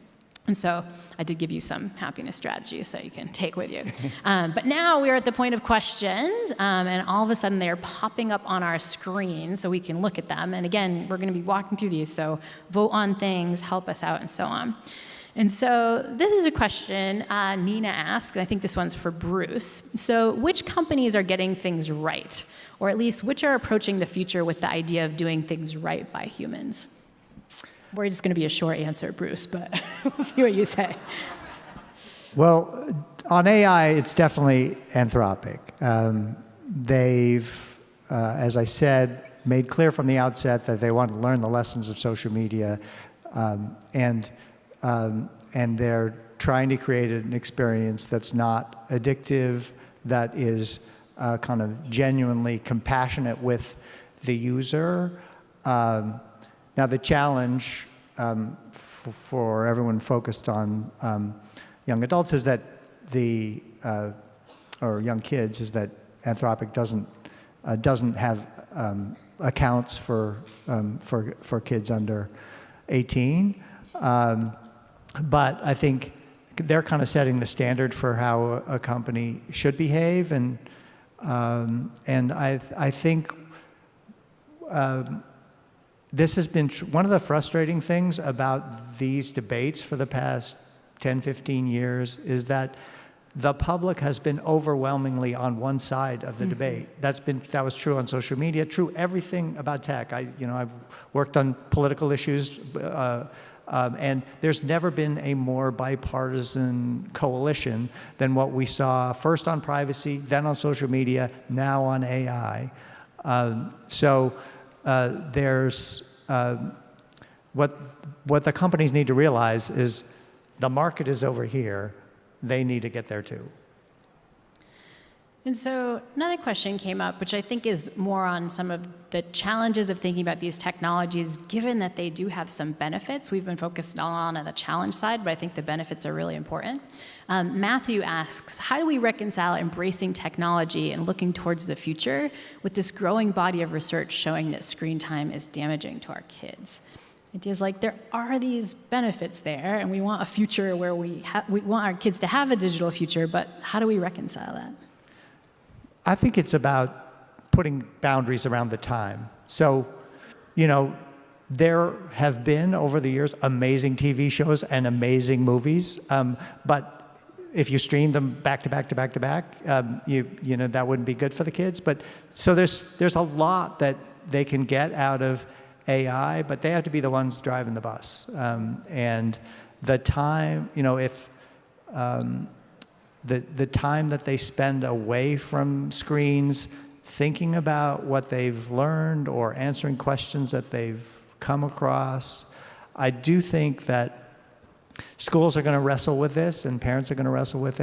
S1: And so I did give you some happiness strategies so you can take with you. But now we are at the point of questions, and all of a sudden they are popping up on our screen so we can look at them. And again, we're going to be walking through these, so vote on things, help us out, and so on. And so this is a question Nina asked, and I think this one's for Bruce. So which companies are getting things right? Or at least which are approaching the future with the idea of doing things right by humans? We're just going to be a short answer, Bruce, but we'll see what you say.
S2: Well, on AI, it's definitely Anthropic. They've, as I said, made clear from the outset that they want to learn the lessons of social media, and they're trying to create an experience that's not addictive, that is kind of genuinely compassionate with the user. Now, the challenge for everyone focused on young adults is that or young kids, is that Anthropic doesn't have accounts for kids under 18. But I think they're kind of setting the standard for how a company should behave, and I think. This has been one of the frustrating things about these debates for the past 10, 15 years is that the public has been overwhelmingly on one side of the debate. That was true on social media, true everything about tech. I've worked on political issues, and there's never been a more bipartisan coalition than what we saw first on privacy, then on social media, now on AI. There's what the companies need to realize is the market is over here. They need to get there too.
S1: And so another question came up, which I think is more on some of the challenges of thinking about these technologies, given that they do have some benefits. We've been focused on the challenge side, but I think the benefits are really important. Matthew asks, how do we reconcile embracing technology and looking towards the future with this growing body of research showing that screen time is damaging to our kids? It is like there are these benefits there, and we want a future where we want our kids to have a digital future, but how do we reconcile that?
S2: I think it's about putting boundaries around the time. So, there have been, over the years, amazing TV shows and amazing movies, but if you stream them back to back to back to back, that wouldn't be good for the kids. But so there's a lot that they can get out of AI, but they have to be the ones driving the bus. And the time, if the time that they spend away from screens thinking about what they've learned or answering questions that they've come across, I do think that schools are going to wrestle with this and parents are going to wrestle with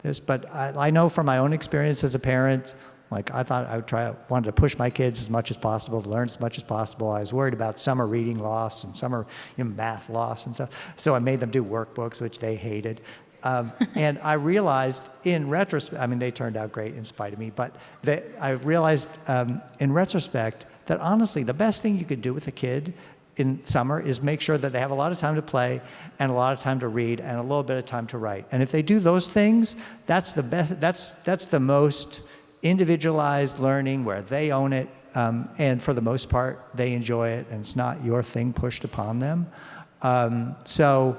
S2: this. But I know from my own experience as a parent, like I thought wanted to push my kids as much as possible, to learn as much as possible. I was worried about summer reading loss and summer math loss and stuff. So I made them do workbooks, which they hated. And I realized in retrospect, they turned out great in spite of me, but I realized in retrospect that honestly, the best thing you could do with a kid in summer is make sure that they have a lot of time to play and a lot of time to read and a little bit of time to write. And if they do those things, that's the best, that's the most individualized learning where they own it, and for the most part, they enjoy it, and it's not your thing pushed upon them. So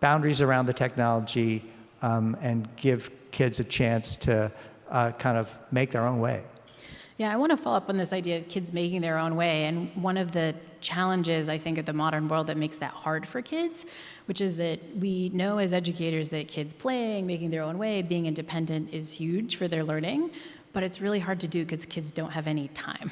S2: boundaries around the technology, and give kids a chance to kind of make their own way.
S1: Yeah, I want to follow up on this idea of kids making their own way. And one of the challenges, I think, of the modern world that makes that hard for kids, which is that we know as educators that kids playing, making their own way, being independent is huge for their learning. But it's really hard to do because kids don't have any time.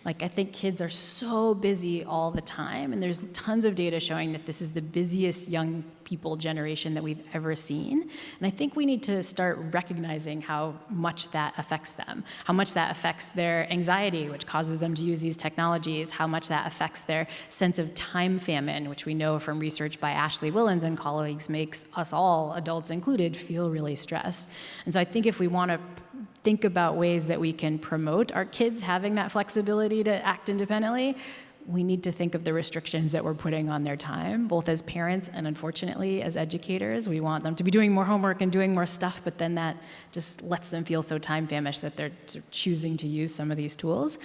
S1: Like, I think kids are so busy all the time, and there's tons of data showing that this is the busiest young people generation that we've ever seen. And I think we need to start recognizing how much that affects them, how much that affects their anxiety, which causes them to use these technologies, how much that affects their sense of time famine, which we know from research by Ashley Willens and colleagues makes us all, adults included, feel really stressed. And so I think if we want to think about ways that we can promote our kids having that flexibility to act independently, we need to think of the restrictions that we're putting on their time, both as parents and unfortunately as educators. We want them to be doing more homework and doing more stuff, but then that just lets them feel so time famished that they're choosing to use some of these tools.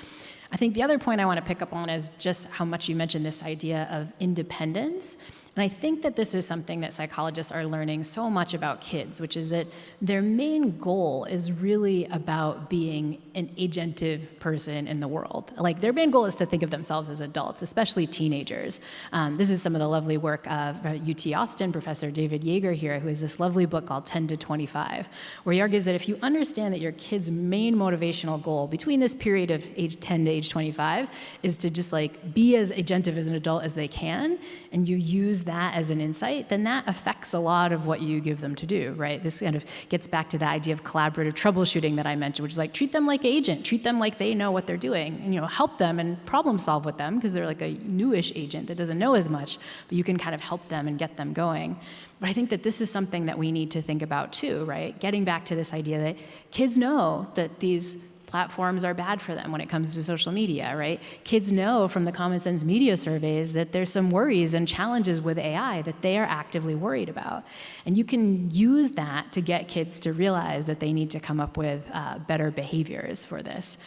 S1: I think the other point I want to pick up on is just how much you mentioned this idea of independence. And I think that this is something that psychologists are learning so much about kids, which is that their main goal is really about being an agentive person in the world. Like, their main goal is to think of themselves as adults, especially teenagers. This is some of the lovely work of UT Austin, Professor David Yeager here, who has this lovely book called 10 to 25, where he argues that if you understand that your kid's main motivational goal between this period of age 10 to age 25 is to just like be as agentive as an adult as they can, and you use that as an insight, then that affects a lot of what you give them to do, right? This kind of gets back to the idea of collaborative troubleshooting that I mentioned, which is like, treat them like an agent, treat them like they know what they're doing, and help them and problem solve with them, because they're like a newish agent that doesn't know as much, but you can kind of help them and get them going. But I think that this is something that we need to think about too, right? Getting back to this idea that kids know that these platforms are bad for them when it comes to social media, right? Kids know from the Common Sense Media surveys that there's some worries and challenges with AI that they are actively worried about. And you can use that to get kids to realize that they need to come up with better behaviors for this.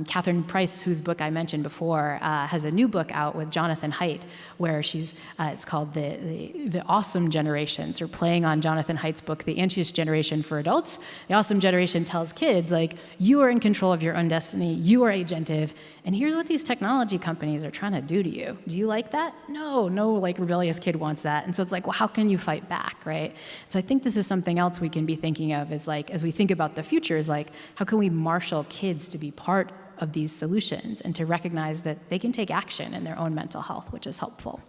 S1: Catherine Price, whose book I mentioned before, has a new book out with Jonathan Haidt, where it's called the Awesome Generation. So we're playing on Jonathan Haidt's book, The Anxious Generation for Adults. The Awesome Generation tells kids, like, you are in control of your own destiny, you are agentive, and here's what these technology companies are trying to do to you. Do you like that? No, like rebellious kid wants that. And so it's like, well, how can you fight back, right? So I think this is something else we can be thinking of is like, as we think about the future, is like, how can we marshal kids to be part of these solutions and to recognize that they can take action in their own mental health, which is helpful.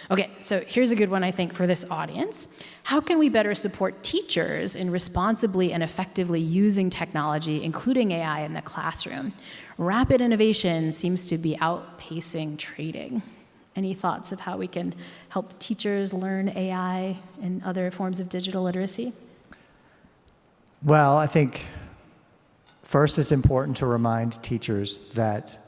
S1: Okay, so here's a good one, I think, for this audience. How can we better support teachers in responsibly and effectively using technology, including AI, in the classroom? Rapid innovation seems to be outpacing trading. Any thoughts of how we can help teachers learn AI and other forms of digital literacy?
S2: Well, I think first it's important to remind teachers that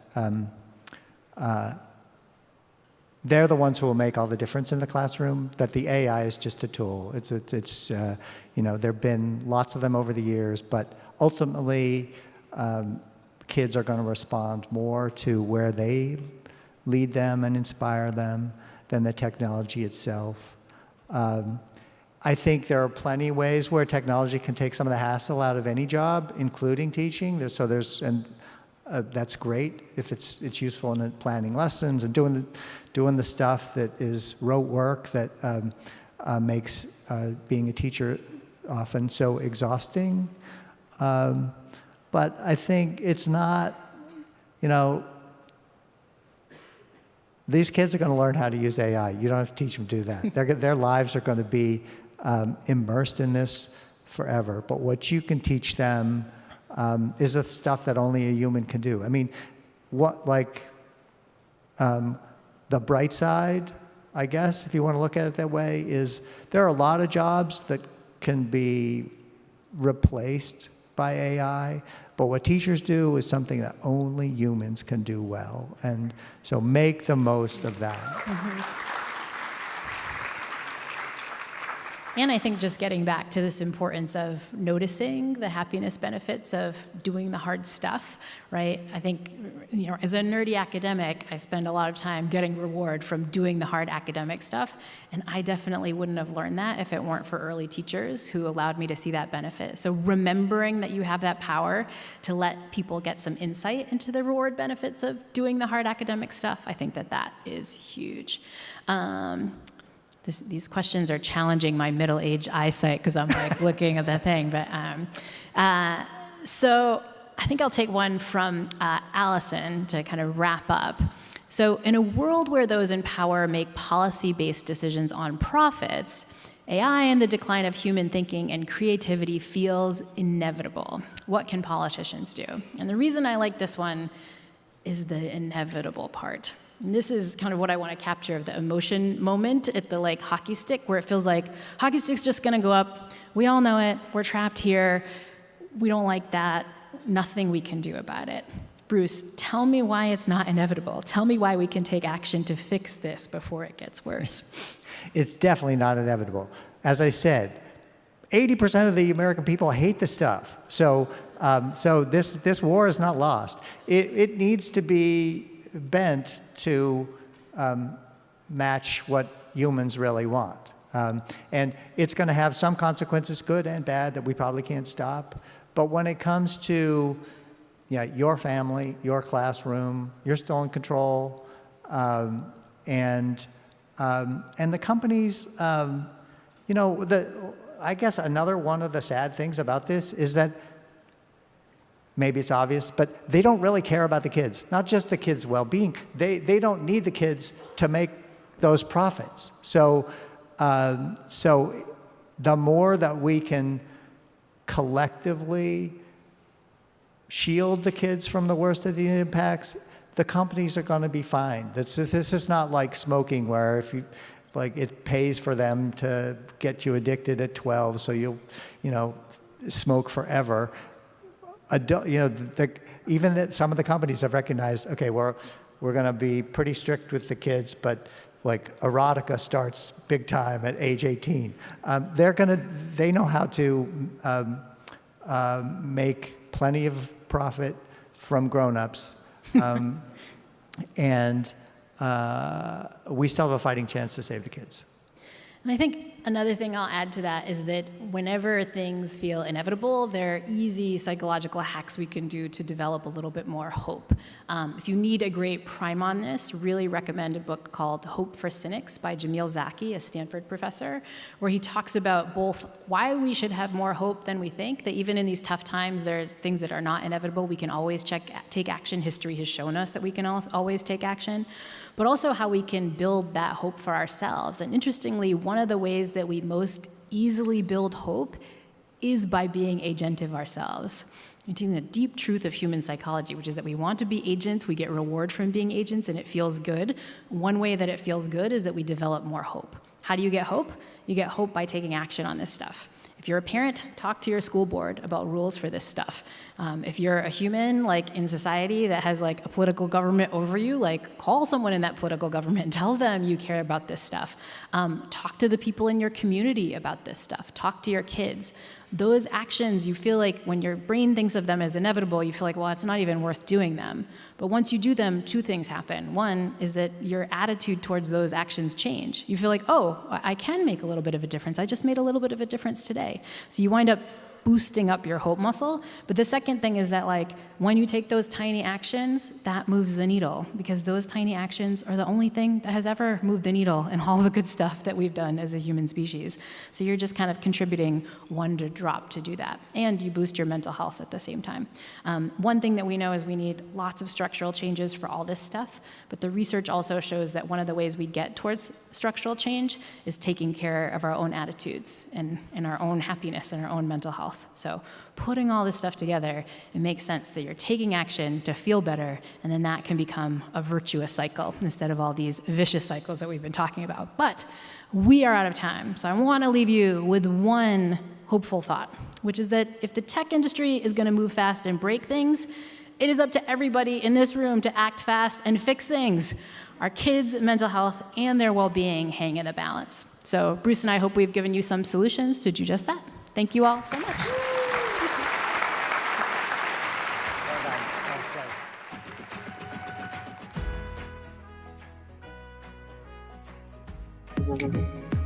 S2: they're the ones who will make all the difference in the classroom, that the AI is just a tool. There have been lots of them over the years, but ultimately kids are going to respond more to where they lead them and inspire them than the technology itself. I think there are plenty of ways where technology can take some of the hassle out of any job, including teaching. That's great if it's useful in planning lessons and doing the stuff that is rote work that makes being a teacher often so exhausting. But I think it's not, these kids are going to learn how to use AI. You don't have to teach them to do that. Their lives are going to be immersed in this forever. But what you can teach them is the stuff that only a human can do. I mean, the bright side, I guess, if you want to look at it that way, is there are a lot of jobs that can be replaced by AI, but what teachers do is something that only humans can do well. And so make the most of that.
S1: Mm-hmm. And I think just getting back to this importance of noticing the happiness benefits of doing the hard stuff, right? I think, as a nerdy academic, I spend a lot of time getting reward from doing the hard academic stuff, and I definitely wouldn't have learned that if it weren't for early teachers who allowed me to see that benefit. So remembering that you have that power to let people get some insight into the reward benefits of doing the hard academic stuff, I think that is huge. These questions are challenging my middle-aged eyesight because I'm like looking at the thing. But so I think I'll take one from Allison to kind of wrap up. So in a world where those in power make policy-based decisions on profits, AI and the decline of human thinking and creativity feels inevitable. What can politicians do? And the reason I like this one is the inevitable part. And this is kind of what I want to capture of the emotion moment at the hockey stick, where it feels like hockey stick's just going to go up. We all know it. We're trapped here. We don't like that. Nothing we can do about it. Bruce, tell me why it's not inevitable. Tell me why we can take action to fix this before it gets worse.
S2: It's definitely not inevitable. As I said, 80% of the American people hate the stuff. So this war is not lost. It needs to be bent to match what humans really want. And it's going to have some consequences, good and bad, that we probably can't stop. But when it comes to your family, your classroom, you're still in control. And the companies, I guess another one of the sad things about this is that maybe it's obvious, but they don't really care about the kids, not just the kids' well-being. They don't need the kids to make those profits. So the more that we can collectively shield the kids from the worst of the impacts, the companies are going to be fine. This is not like smoking, where if you it pays for them to get you addicted at 12, so you'll smoke forever. Even that some of the companies have recognized, okay, we're going to be pretty strict with the kids, but erotica starts big time at age 18. They know how to make plenty of profit from grown-ups, and we still have a fighting chance to save the kids.
S1: And I think another thing I'll add to that is that whenever things feel inevitable, there are easy psychological hacks we can do to develop a little bit more hope. If you need a great prime on this, really recommend a book called Hope for Cynics by Jamil Zaki, a Stanford professor, where he talks about both why we should have more hope than we think, that even in these tough times, there's things that are not inevitable. We can always take action. History has shown us that we can always take action, but also how we can build that hope for ourselves. And interestingly, one of the ways that we most easily build hope is by being agentive ourselves. You're taking the deep truth of human psychology, which is that we want to be agents, we get reward from being agents, and it feels good. One way that it feels good is that we develop more hope. How do you get hope? You get hope by taking action on this stuff. If you're a parent, talk to your school board about rules for this stuff. If you're a human in society that has a political government over you, call someone in that political government and tell them you care about this stuff. Talk to the people in your community about this stuff. Talk to your kids. Those actions, you feel like when your brain thinks of them as inevitable, you feel like, well, it's not even worth doing them. But once you do them, two things happen. One is that your attitude towards those actions change. You feel like, oh, I can make a little bit of a difference. I just made a little bit of a difference today. So you wind up boosting up your hope muscle. But the second thing is that when you take those tiny actions, that moves the needle, because those tiny actions are the only thing that has ever moved the needle in all the good stuff that we've done as a human species. So you're just kind of contributing one drop to do that. And you boost your mental health at the same time. One thing that we know is we need lots of structural changes for all this stuff, but the research also shows that one of the ways we get towards structural change is taking care of our own attitudes and our own happiness and our own mental health. So putting all this stuff together, it makes sense that you're taking action to feel better, and then that can become a virtuous cycle instead of all these vicious cycles that we've been talking about. But we are out of time, so I want to leave you with one hopeful thought, which is that if the tech industry is going to move fast and break things, it is up to everybody in this room to act fast and fix things. our kids' mental health and their well-being hang in the balance. So Bruce and I hope we've given you some solutions to do just that. Thank you all so much.
S2: Well done. That was great.